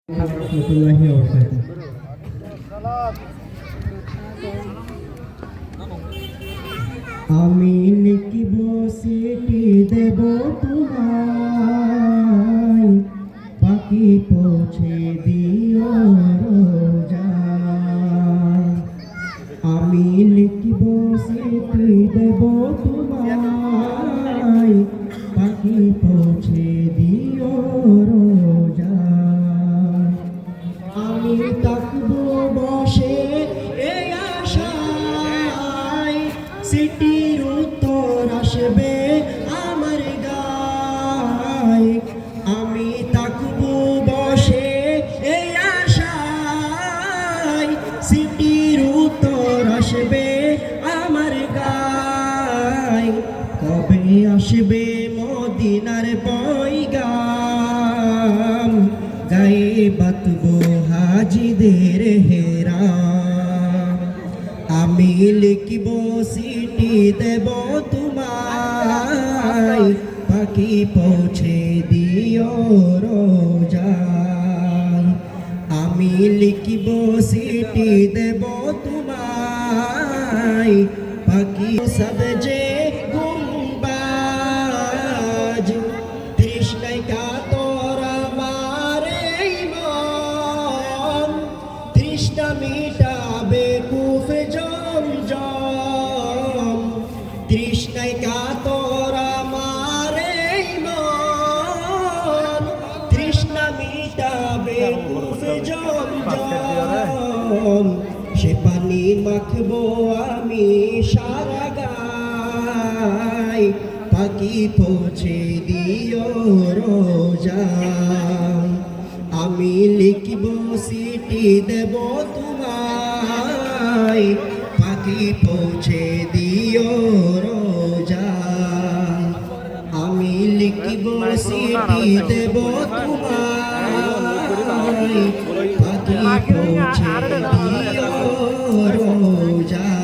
warahmatullahi wabarakatuh. আমি লিখিব চিঠি দেব তোমায়, বাকি পৌঁছে দিও রোজায়। আমি লিখিব চিঠি দেব তোমায়, বাকি পৌঁছে দিও রোজায়। আমি থাকবো বসে এই আশায়, চিঠির উত্তর আসবে আমার গায়। আমি থাকবো বসে এই আশায়, চিঠির উত্তর আসবে আমার গায়। কবে আসবে মদিনার পয়গাম, গায়ে বাতবো হাজিদের হেরাম। আমি লিখিব চিঠি দেব তোমায়, বাকি পৌঁছে দিও রোজায়। আমি লিখিব চিঠি দেব তোমায়, বাকি সব যে গুম্বাজ, তৃষ্ণায় কাতর আমার এই মন, তৃষ্ণা মিটাবে কুফে জমজম। তৃষ্ণায় কাতর আমার এই মন, তৃষ্ণা মিটাবে কুফে জমজম। সে পানি মাখবো আমি সারা গায়, বাকি পৌঁছে দিও রোজায়। আমি লিখিব চিঠি দেব তোমায়, বাকি পৌঁছে দিও রোজায়। আমি লিখিব চিঠি দেব তোমায়, বাকি পৌঁছে দিও রোজায়।